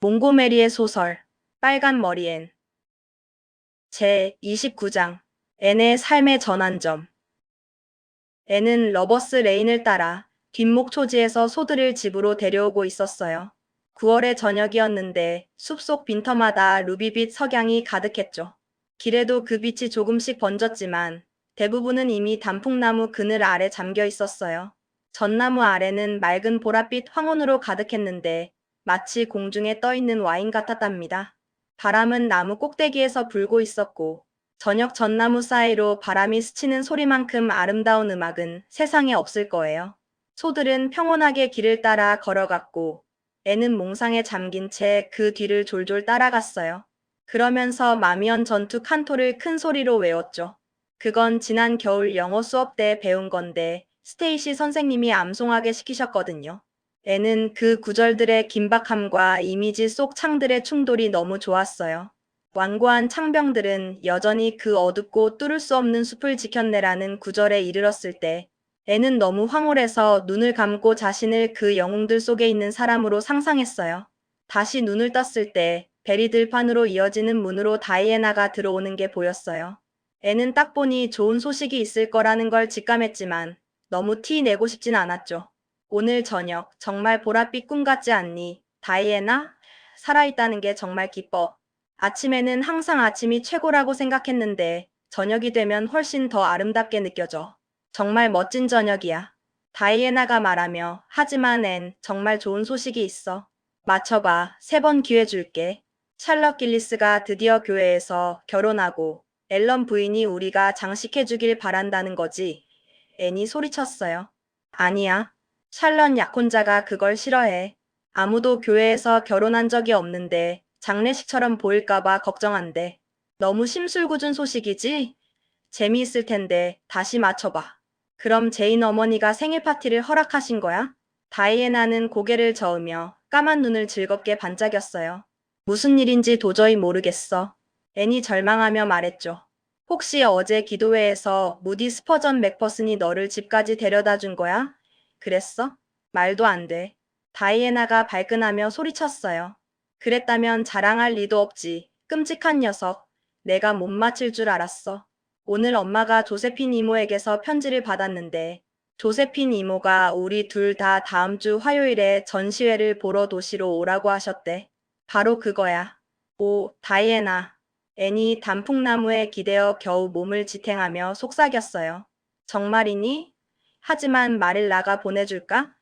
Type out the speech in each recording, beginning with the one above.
몽고메리의 소설 빨간 머리엔 제 29장 앤의 삶의 전환점. 앤은 러버스 레인을 따라 뒷목 초지에서 소들을 집으로 데려오고 있었어요. 9월의 저녁이었는데 숲속 빈터마다 루비빛 석양이 가득했죠. 길에도 그 빛이 조금씩 번졌지만 대부분은 이미 단풍나무 그늘 아래 잠겨 있었어요. 전나무 아래는 맑은 보랏빛 황혼으로 가득했는데 마치 공중에 떠있는 와인 같았답니다. 바람은 나무 꼭대기에서 불고 있었고 저녁 전나무 사이로 바람이 스치는 소리만큼 아름다운 음악은 세상에 없을 거예요. 소들은 평온하게 길을 따라 걸어갔고 애는 몽상에 잠긴 채 그 뒤를 졸졸 따라갔어요. 그러면서 마미언 전투 칸토를 큰 소리로 외웠죠. 그건 지난 겨울 영어 수업 때 배운 건데 스테이시 선생님이 암송하게 시키셨거든요. 애는 그 구절들의 긴박함과 이미지 속 창들의 충돌이 너무 좋았어요. 완고한 창병들은 여전히 그 어둡고 뚫을 수 없는 숲을 지켰네라는 구절에 이르렀을 때 애는 너무 황홀해서 눈을 감고 자신을 그 영웅들 속에 있는 사람으로 상상했어요. 다시 눈을 떴을 때 베리 들판으로 이어지는 문으로 다이애나가 들어오는 게 보였어요. 애는 딱 보니 좋은 소식이 있을 거라는 걸 직감했지만 너무 티 내고 싶진 않았죠. 오늘 저녁 정말 보랏빛 꿈 같지 않니? 다이애나? 살아있다는 게 정말 기뻐. 아침에는 항상 아침이 최고라고 생각했는데 저녁이 되면 훨씬 더 아름답게 느껴져. 정말 멋진 저녁이야. 다이애나가 말하며 하지만 앤 정말 좋은 소식이 있어. 맞춰봐. 3번 기회 줄게. 샬럿 길리스가 드디어 교회에서 결혼하고 앨런 부인이 우리가 장식해주길 바란다는 거지. 앤이 소리쳤어요. 아니야. 샬럿 약혼자가 그걸 싫어해. 아무도 교회에서 결혼한 적이 없는데 장례식처럼 보일까봐 걱정한대. 너무 심술궂은 소식이지? 재미있을 텐데 다시 맞춰봐. 그럼 제인 어머니가 생일 파티를 허락하신 거야? 다이애나는 고개를 저으며 까만 눈을 즐겁게 반짝였어요. 무슨 일인지 도저히 모르겠어. 애니 절망하며 말했죠. 혹시 어제 기도회에서 무디 스퍼전 맥퍼슨이 너를 집까지 데려다 준 거야? 그랬어? 말도 안 돼. 다이애나가 발끈하며 소리쳤어요. 그랬다면 자랑할 리도 없지. 끔찍한 녀석. 내가 못 맞힐 줄 알았어. 오늘 엄마가 조세핀 이모에게서 편지를 받았는데 조세핀 이모가 우리 둘 다 다음 주 화요일에 전시회를 보러 도시로 오라고 하셨대. 바로 그거야. 오, 다이애나. 애니 단풍나무에 기대어 겨우 몸을 지탱하며 속삭였어요. 정말이니? 하지만 마릴라가 보내줄까?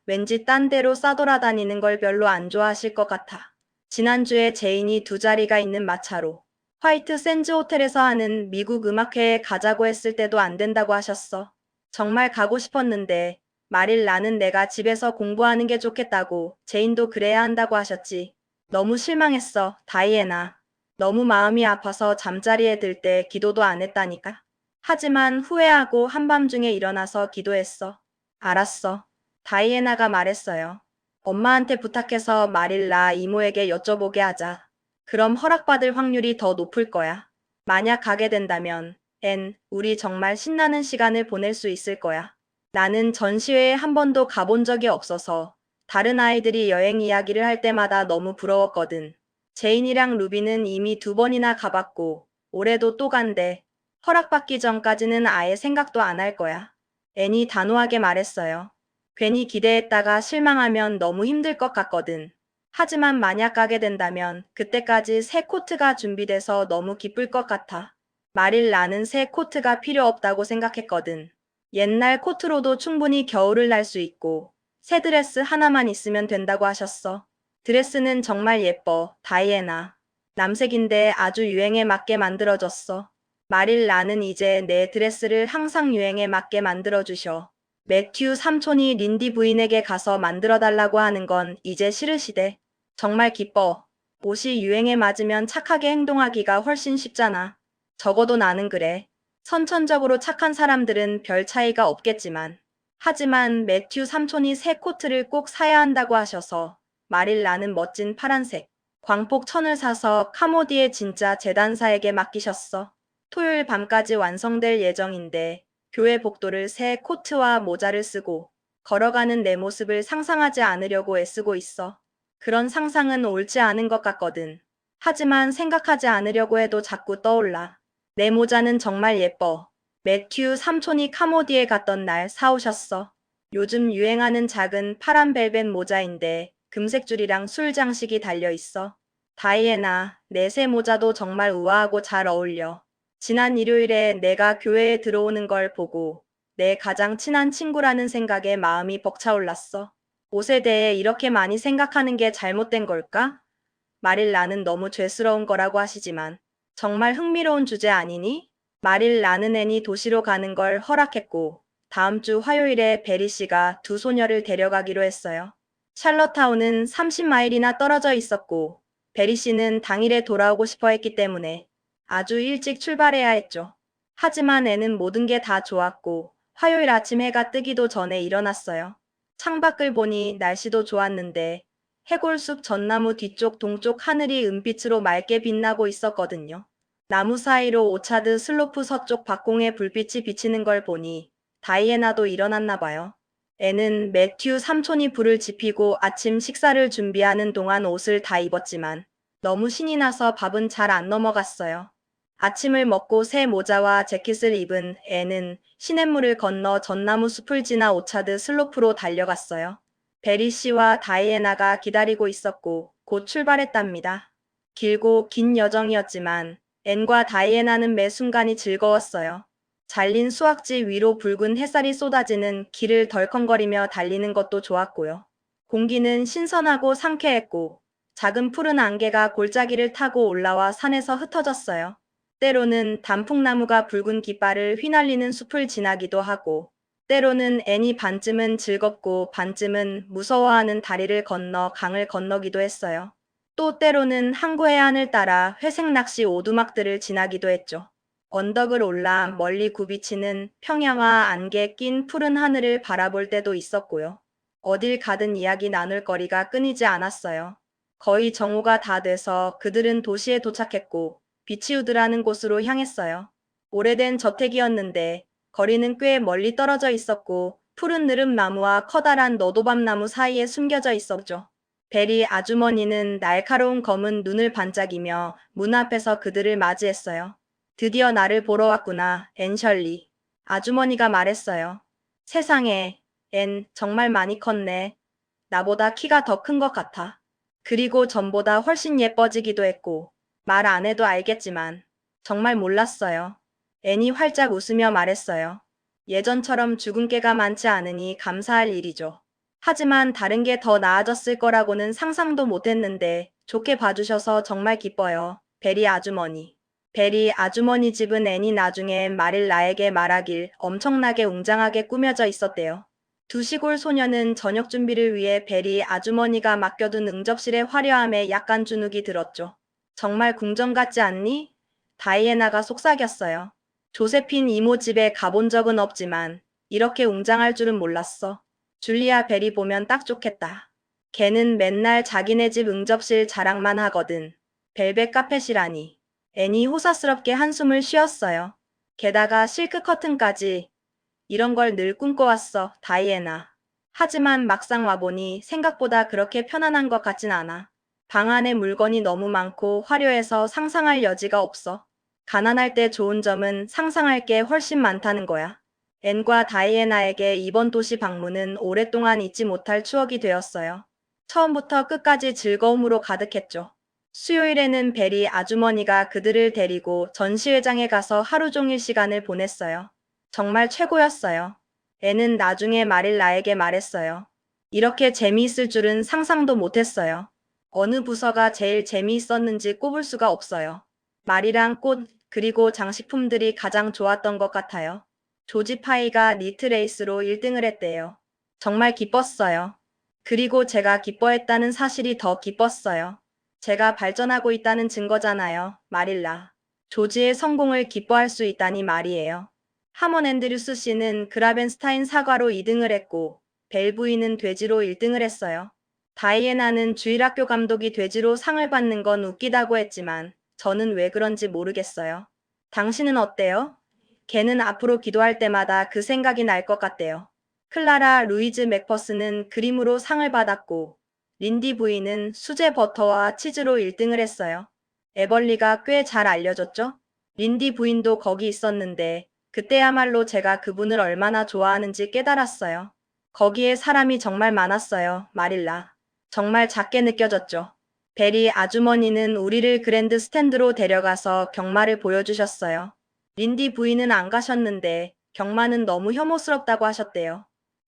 왠지 딴 데로 싸돌아다니는 걸 별로 안 좋아하실 것 같아. 지난주에 제인이 2자리가 있는 마차로 화이트 샌즈 호텔에서 하는 미국 음악회에 가자고 했을 때도 안 된다고 하셨어. 정말 가고 싶었는데 말일 나는 내가 집에서 공부하는 게 좋겠다고 제인도 그래야 한다고 하셨지. 너무 실망했어, 다이애나. 너무 마음이 아파서 잠자리에 들 때 기도도 안 했다니까. 하지만 후회하고 한밤중에 일어나서 기도했어. 알았어. 다이애나가 말했어요. 엄마한테 부탁해서 마릴라 이모에게 여쭤보게 하자. 그럼 허락받을 확률이 더 높을 거야. 만약 가게 된다면, 앤, 우리 정말 신나는 시간을 보낼 수 있을 거야. 나는 전시회에 한 번도 가본 적이 없어서 다른 아이들이 여행 이야기를 할 때마다 너무 부러웠거든. 제인이랑 루비는 이미 2번이나 가봤고, 올해도 또 간대. 허락받기 전까지는 아예 생각도 안 할 거야. 앤이 단호하게 말했어요. 괜히 기대했다가 실망하면 너무 힘들 것 같거든. 하지만 만약 가게 된다면 그때까지 새 코트가 준비돼서 너무 기쁠 것 같아. 말일 나는 새 코트가 필요 없다고 생각했거든. 옛날 코트로도 충분히 겨울을 날 수 있고 새 드레스 하나만 있으면 된다고 하셨어. 드레스는 정말 예뻐, 다이애나. 남색인데 아주 유행에 맞게 만들어졌어. 말일 나는 이제 내 드레스를 항상 유행에 맞게 만들어주셔. 매튜 삼촌이 린디 부인에게 가서 만들어달라고 하는 건 이제 싫으시대. 정말 기뻐. 옷이 유행에 맞으면 착하게 행동하기가 훨씬 쉽잖아. 적어도 나는 그래. 선천적으로 착한 사람들은 별 차이가 없겠지만. 하지만 매튜 삼촌이 새 코트를 꼭 사야 한다고 하셔서 말일 나는 멋진 파란색 광폭 천을 사서 카모디의 진짜 재단사에게 맡기셨어. 토요일 밤까지 완성될 예정인데 교회 복도를 새 코트와 모자를 쓰고 걸어가는 내 모습을 상상하지 않으려고 애쓰고 있어. 그런 상상은 옳지 않은 것 같거든. 하지만 생각하지 않으려고 해도 자꾸 떠올라. 내 모자는 정말 예뻐. 매튜 삼촌이 카모디에 갔던 날 사오셨어. 요즘 유행하는 작은 파란 벨벳 모자인데 금색 줄이랑 술 장식이 달려 있어. 다이애나, 내 새 모자도 정말 우아하고 잘 어울려. 지난 일요일에 내가 교회에 들어오는 걸 보고 내 가장 친한 친구라는 생각에 마음이 벅차올랐어. 옷에 대해 이렇게 많이 생각하는 게 잘못된 걸까? 말일 나는 너무 죄스러운 거라고 하시지만 정말 흥미로운 주제 아니니? 말일 나는 애니 도시로 가는 걸 허락했고 다음 주 화요일에 베리 씨가 두 소녀를 데려가기로 했어요. 샬럿타운은 30마일이나 떨어져 있었고 베리 씨는 당일에 돌아오고 싶어 했기 때문에 아주 일찍 출발해야 했죠. 하지만 애는 모든 게 다 좋았고 화요일 아침 해가 뜨기도 전에 일어났어요. 창밖을 보니 날씨도 좋았는데 해골숲 전나무 뒤쪽 동쪽 하늘이 은빛으로 맑게 빛나고 있었거든요. 나무 사이로 오차드 슬로프 서쪽 박공의 불빛이 비치는 걸 보니 다이애나도 일어났나 봐요. 애는 매튜 삼촌이 불을 지피고 아침 식사를 준비하는 동안 옷을 다 입었지만 너무 신이 나서 밥은 잘 안 넘어갔어요. 아침을 먹고 새 모자와 재킷을 입은 애는 시냇물을 건너 전나무 숲을 지나 오차드 슬로프로 달려갔어요. 베리 씨와 다이애나가 기다리고 있었고 곧 출발했답니다. 길고 긴 여정이었지만 앤과 다이애나는 매 순간이 즐거웠어요. 잘린 수확지 위로 붉은 햇살이 쏟아지는 길을 덜컹거리며 달리는 것도 좋았고요. 공기는 신선하고 상쾌했고 작은 푸른 안개가 골짜기를 타고 올라와 산에서 흩어졌어요. 때로는 단풍나무가 붉은 깃발을 휘날리는 숲을 지나기도 하고 때로는 애니 반쯤은 즐겁고 반쯤은 무서워하는 다리를 건너 강을 건너기도 했어요. 또 때로는 항구의 하늘 따라 회색 낚시 오두막들을 지나기도 했죠. 언덕을 올라 멀리 굽이치는 평야와 안개 낀 푸른 하늘을 바라볼 때도 있었고요. 어딜 가든 이야기 나눌 거리가 끊이지 않았어요. 거의 정오가 다 돼서 그들은 도시에 도착했고 비치우드라는 곳으로 향했어요. 오래된 저택이었는데 거리는 꽤 멀리 떨어져 있었고 푸른 느릅나무와 커다란 너도밤나무 사이에 숨겨져 있었죠. 베리 아주머니는 날카로운 검은 눈을 반짝이며 문 앞에서 그들을 맞이했어요. 드디어 나를 보러 왔구나, 앤셜리. 아주머니가 말했어요. 세상에, 앤, 정말 많이 컸네. 나보다 키가 더 큰 것 같아. 그리고 전보다 훨씬 예뻐지기도 했고, 말 안 해도 알겠지만, 정말 몰랐어요. 앤이 활짝 웃으며 말했어요. 예전처럼 죽은 깨가 많지 않으니 감사할 일이죠. 하지만 다른 게 더 나아졌을 거라고는 상상도 못했는데 좋게 봐주셔서 정말 기뻐요. 베리 아주머니. 베리 아주머니 집은 앤이 나중에 말일 나에게 말하길 엄청나게 웅장하게 꾸며져 있었대요. 두 시골 소녀는 저녁 준비를 위해 베리 아주머니가 맡겨둔 응접실의 화려함에 약간 주눅이 들었죠. 정말 궁전 같지 않니? 다이애나가 속삭였어요. 조세핀 이모 집에 가본 적은 없지만 이렇게 웅장할 줄은 몰랐어. 줄리아 벨이 보면 딱 좋겠다. 걔는 맨날 자기네 집 응접실 자랑만 하거든. 벨벳 카펫이라니. 애니 호사스럽게 한숨을 쉬었어요. 게다가 실크 커튼까지. 이런 걸 늘 꿈꿔왔어, 다이애나. 하지만 막상 와보니 생각보다 그렇게 편안한 것 같진 않아. 방 안에 물건이 너무 많고 화려해서 상상할 여지가 없어. 가난할 때 좋은 점은 상상할 게 훨씬 많다는 거야. 앤과 다이애나에게 이번 도시 방문은 오랫동안 잊지 못할 추억이 되었어요. 처음부터 끝까지 즐거움으로 가득했죠. 수요일에는 베리 아주머니가 그들을 데리고 전시회장에 가서 하루 종일 시간을 보냈어요. 정말 최고였어요. 앤은 나중에 말일 나에게 말했어요. 이렇게 재미있을 줄은 상상도 못했어요. 어느 부서가 제일 재미있었는지 꼽을 수가 없어요. 말이랑 꽃, 그리고 장식품들이 가장 좋았던 것 같아요. 조지 파이가 니트 레이스로 1등을 했대요. 정말 기뻤어요. 그리고 제가 기뻐했다는 사실이 더 기뻤어요. 제가 발전하고 있다는 증거잖아요, 마릴라. 조지의 성공을 기뻐할 수 있다니 말이에요. 하먼 앤드류스 씨는 그라벤스타인 사과로 2등을 했고, 벨부이는 돼지로 1등을 했어요. 다이애나는 주일학교 감독이 돼지로 상을 받는 건 웃기다고 했지만, 저는 왜 그런지 모르겠어요. 당신은 어때요? 걔는 앞으로 기도할 때마다 그 생각이 날 것 같대요. 클라라 루이즈 맥퍼스는 그림으로 상을 받았고, 린디 부인은 수제 버터와 치즈로 1등을 했어요. 에벌리가 꽤 잘 알려졌죠? 린디 부인도 거기 있었는데 그때야말로 제가 그분을 얼마나 좋아하는지 깨달았어요. 거기에 사람이 정말 많았어요, 마릴라. 정말 작게 느껴졌죠. 베리 아주머니는 우리를 그랜드 스탠드로 데려가서 경마를 보여주셨어요. 린디 부인은 안 가셨는데 경마는 너무 혐오스럽다고 하셨대요.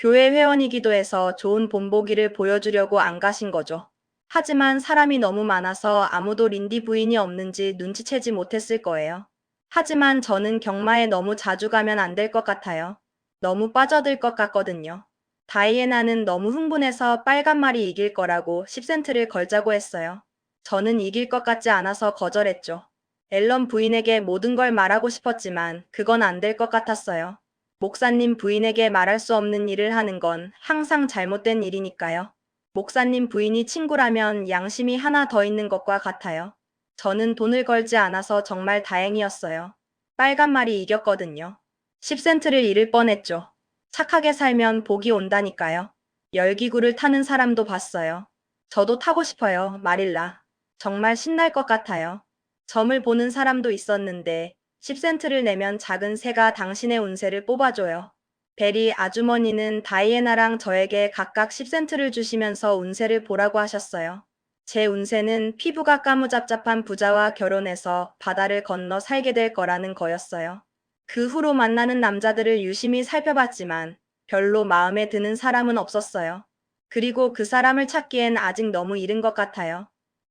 교회 회원이기도 해서 좋은 본보기를 보여주려고 안 가신 거죠. 하지만 사람이 너무 많아서 아무도 린디 부인이 없는지 눈치채지 못했을 거예요. 하지만 저는 경마에 너무 자주 가면 안 될 것 같아요. 너무 빠져들 것 같거든요. 다이애나는 너무 흥분해서 빨간 말이 이길 거라고 10센트를 걸자고 했어요. 저는 이길 것 같지 않아서 거절했죠. 앨런 부인에게 모든 걸 말하고 싶었지만 그건 안 될 것 같았어요. 목사님 부인에게 말할 수 없는 일을 하는 건 항상 잘못된 일이니까요. 목사님 부인이 친구라면 양심이 하나 더 있는 것과 같아요. 저는 돈을 걸지 않아서 정말 다행이었어요. 빨간 말이 이겼거든요. 10센트를 잃을 뻔했죠. 착하게 살면 복이 온다니까요. 열기구를 타는 사람도 봤어요. 저도 타고 싶어요, 마릴라. 정말 신날 것 같아요. 점을 보는 사람도 있었는데 10센트를 내면 작은 새가 당신의 운세를 뽑아줘요. 베리 아주머니는 다이애나랑 저에게 각각 10센트를 주시면서 운세를 보라고 하셨어요. 제 운세는 피부가 까무잡잡한 부자와 결혼해서 바다를 건너 살게 될 거라는 거였어요. 그 후로 만나는 남자들을 유심히 살펴봤지만 별로 마음에 드는 사람은 없었어요. 그리고 그 사람을 찾기엔 아직 너무 이른 것 같아요.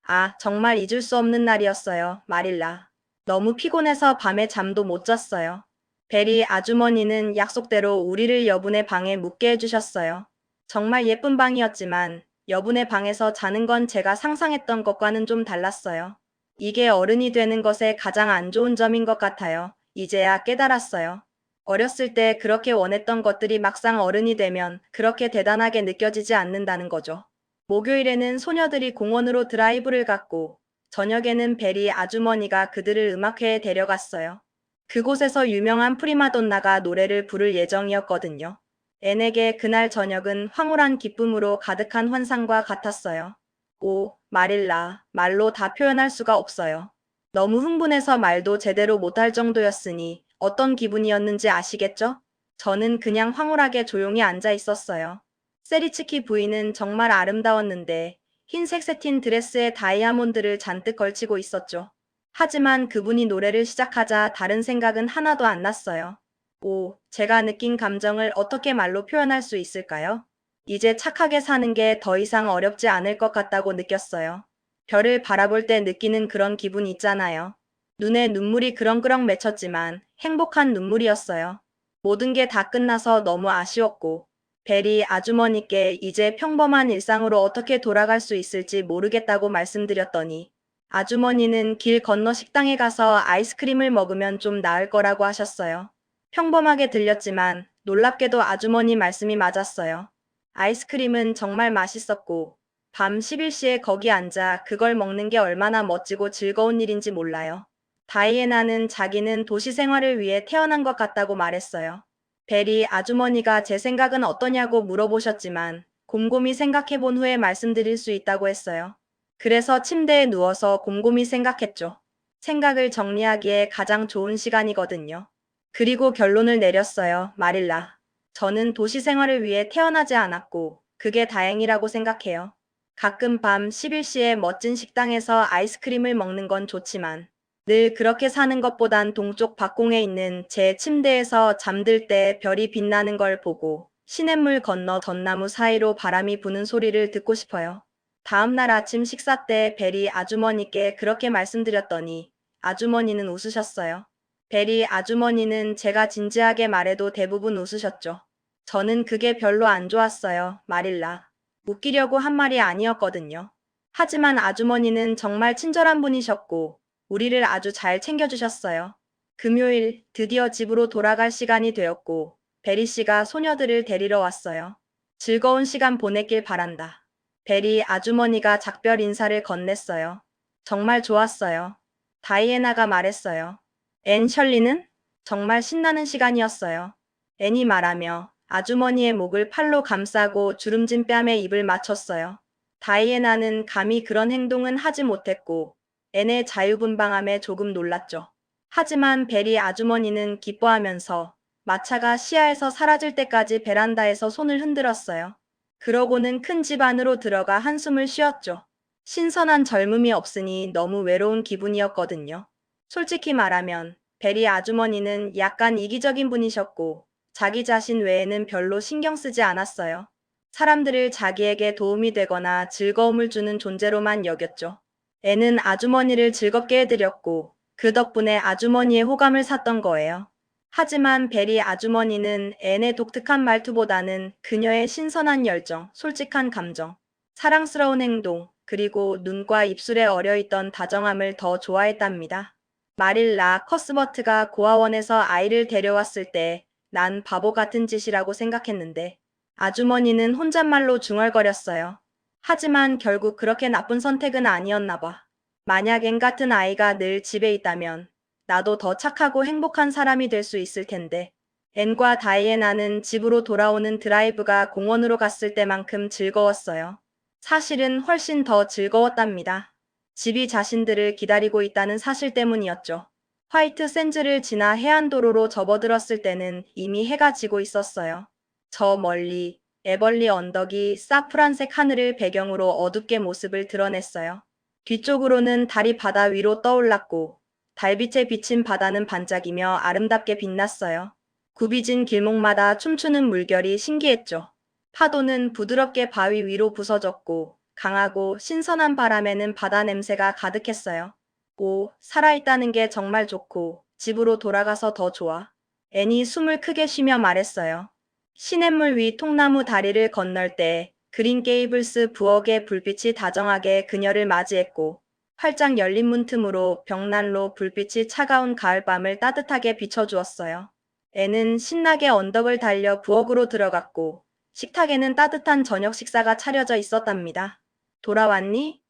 아, 정말 잊을 수 없는 날이었어요, 마릴라. 너무 피곤해서 밤에 잠도 못 잤어요. 베리 아주머니는 약속대로 우리를 여분의 방에 묵게 해주셨어요. 정말 예쁜 방이었지만 여분의 방에서 자는 건 제가 상상했던 것과는 좀 달랐어요. 이게 어른이 되는 것의 가장 안 좋은 점인 것 같아요. 이제야 깨달았어요. 어렸을 때 그렇게 원했던 것들이 막상 어른이 되면 그렇게 대단하게 느껴지지 않는다는 거죠. 목요일에는 소녀들이 공원으로 드라이브를 갔고 저녁에는 베리 아주머니가 그들을 음악회에 데려갔어요. 그곳에서 유명한 프리마돈나가 노래를 부를 예정이었거든요. 앤에게 그날 저녁은 황홀한 기쁨으로 가득한 환상과 같았어요. 오, 마릴라, 말로 다 표현할 수가 없어요. 너무 흥분해서 말도 제대로 못할 정도였으니 어떤 기분이었는지 아시겠죠? 저는 그냥 황홀하게 조용히 앉아 있었어요. 세리츠키 부인은 정말 아름다웠는데 흰색 세틴 드레스에 다이아몬드를 잔뜩 걸치고 있었죠. 하지만 그분이 노래를 시작하자 다른 생각은 하나도 안 났어요. 오, 제가 느낀 감정을 어떻게 말로 표현할 수 있을까요? 이제 착하게 사는 게 더 이상 어렵지 않을 것 같다고 느꼈어요. 별을 바라볼 때 느끼는 그런 기분 있잖아요. 눈에 눈물이 그렁그렁 맺혔지만 행복한 눈물이었어요. 모든 게 다 끝나서 너무 아쉬웠고, 베리 아주머니께 이제 평범한 일상으로 어떻게 돌아갈 수 있을지 모르겠다고 말씀드렸더니, 아주머니는 길 건너 식당에 가서 아이스크림을 먹으면 좀 나을 거라고 하셨어요. 평범하게 들렸지만 놀랍게도 아주머니 말씀이 맞았어요. 아이스크림은 정말 맛있었고 밤 11시에 거기 앉아 그걸 먹는 게 얼마나 멋지고 즐거운 일인지 몰라요. 다이애나는 자기는 도시 생활을 위해 태어난 것 같다고 말했어요. 베리 아주머니가 제 생각은 어떠냐고 물어보셨지만 곰곰이 생각해 본 후에 말씀드릴 수 있다고 했어요. 그래서 침대에 누워서 곰곰이 생각했죠. 생각을 정리하기에 가장 좋은 시간이거든요. 그리고 결론을 내렸어요, 마릴라. 저는 도시 생활을 위해 태어나지 않았고, 그게 다행이라고 생각해요. 가끔 밤 11시에 멋진 식당에서 아이스크림을 먹는 건 좋지만, 늘 그렇게 사는 것보단 동쪽 박공에 있는 제 침대에서 잠들 때 별이 빛나는 걸 보고, 시냇물 건너 전나무 사이로 바람이 부는 소리를 듣고 싶어요. 다음 날 아침 식사 때 베리 아주머니께 그렇게 말씀드렸더니, 아주머니는 웃으셨어요. 베리 아주머니는 제가 진지하게 말해도 대부분 웃으셨죠. 저는 그게 별로 안 좋았어요, 마릴라. 웃기려고 한 말이 아니었거든요. 하지만 아주머니는 정말 친절한 분이셨고, 우리를 아주 잘 챙겨주셨어요. 금요일, 드디어 집으로 돌아갈 시간이 되었고, 베리 씨가 소녀들을 데리러 왔어요. 즐거운 시간 보냈길 바란다. 베리 아주머니가 작별 인사를 건넸어요. 정말 좋았어요. 다이애나가 말했어요. 앤 셜리는? 정말 신나는 시간이었어요. 앤이 말하며 아주머니의 목을 팔로 감싸고 주름진 뺨에 입을 맞췄어요. 다이애나는 감히 그런 행동은 하지 못했고 앤의 자유분방함에 조금 놀랐죠. 하지만 베리 아주머니는 기뻐하면서 마차가 시야에서 사라질 때까지 베란다에서 손을 흔들었어요. 그러고는 큰 집 안으로 들어가 한숨을 쉬었죠. 신선한 젊음이 없으니 너무 외로운 기분이었거든요. 솔직히 말하면 베리 아주머니는 약간 이기적인 분이셨고 자기 자신 외에는 별로 신경 쓰지 않았어요. 사람들을 자기에게 도움이 되거나 즐거움을 주는 존재로만 여겼죠. 애는 아주머니를 즐겁게 해드렸고 그 덕분에 아주머니의 호감을 샀던 거예요. 하지만 베리 아주머니는 앤의 독특한 말투보다는 그녀의 신선한 열정, 솔직한 감정, 사랑스러운 행동, 그리고 눈과 입술에 어려있던 다정함을 더 좋아했답니다. 마릴라 커스버트가 고아원에서 아이를 데려왔을 때 난 바보 같은 짓이라고 생각했는데 아주머니는 혼잣말로 중얼거렸어요. 하지만 결국 그렇게 나쁜 선택은 아니었나 봐. 만약 앤 같은 아이가 늘 집에 있다면 나도 더 착하고 행복한 사람이 될 수 있을 텐데. 앤과 다이애나는 집으로 돌아오는 드라이브가 공원으로 갔을 때만큼 즐거웠어요. 사실은 훨씬 더 즐거웠답니다. 집이 자신들을 기다리고 있다는 사실 때문이었죠. 화이트 샌즈를 지나 해안도로로 접어들었을 때는 이미 해가 지고 있었어요. 저 멀리 에벌리 언덕이 사프란색 하늘을 배경으로 어둡게 모습을 드러냈어요. 뒤쪽으로는 달이 바다 위로 떠올랐고 달빛에 비친 바다는 반짝이며 아름답게 빛났어요. 굽이진 길목마다 춤추는 물결이 신기했죠. 파도는 부드럽게 바위 위로 부서졌고 강하고 신선한 바람에는 바다 냄새가 가득했어요. 오, 살아있다는 게 정말 좋고 집으로 돌아가서 더 좋아. 애니 숨을 크게 쉬며 말했어요. 시냇물 위 통나무 다리를 건널 때 그린 게이블스 부엌의 불빛이 다정하게 그녀를 맞이했고 활짝 열린 문틈으로 벽난로 불빛이 차가운 가을밤을 따뜻하게 비춰주었어요. 애는 신나게 언덕을 달려 부엌으로 들어갔고 식탁에는 따뜻한 저녁 식사가 차려져 있었답니다. 돌아왔니?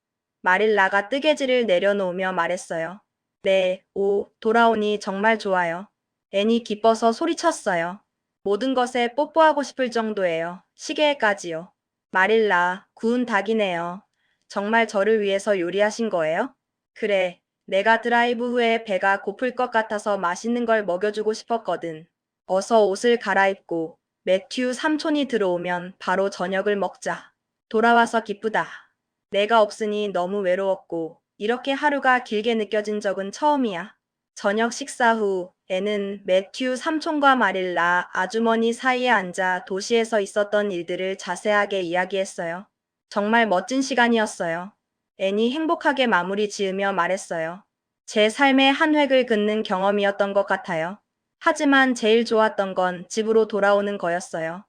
마릴라가 뜨개질을 내려놓으며 말했어요. 네, 돌아오니 정말 좋아요. 애니 기뻐서 소리쳤어요. 모든 것에 뽀뽀하고 싶을 정도예요. 시계에까지요. 마릴라, 구운 닭이네요. 정말 저를 위해서 요리하신 거예요? 그래, 내가 드라이브 후에 배가 고플 것 같아서 맛있는 걸 먹여주고 싶었거든. 어서 옷을 갈아입고 매튜 삼촌이 들어오면 바로 저녁을 먹자. 돌아와서 기쁘다. 내가 없으니 너무 외로웠고 이렇게 하루가 길게 느껴진 적은 처음이야. 저녁 식사 후 애는 매튜 삼촌과 마릴라 아주머니 사이에 앉아 도시에서 있었던 일들을 자세하게 이야기했어요. 정말 멋진 시간이었어요. 애니 행복하게 마무리 지으며 말했어요. 제 삶의 한 획을 긋는 경험이었던 것 같아요. 하지만 제일 좋았던 건 집으로 돌아오는 거였어요.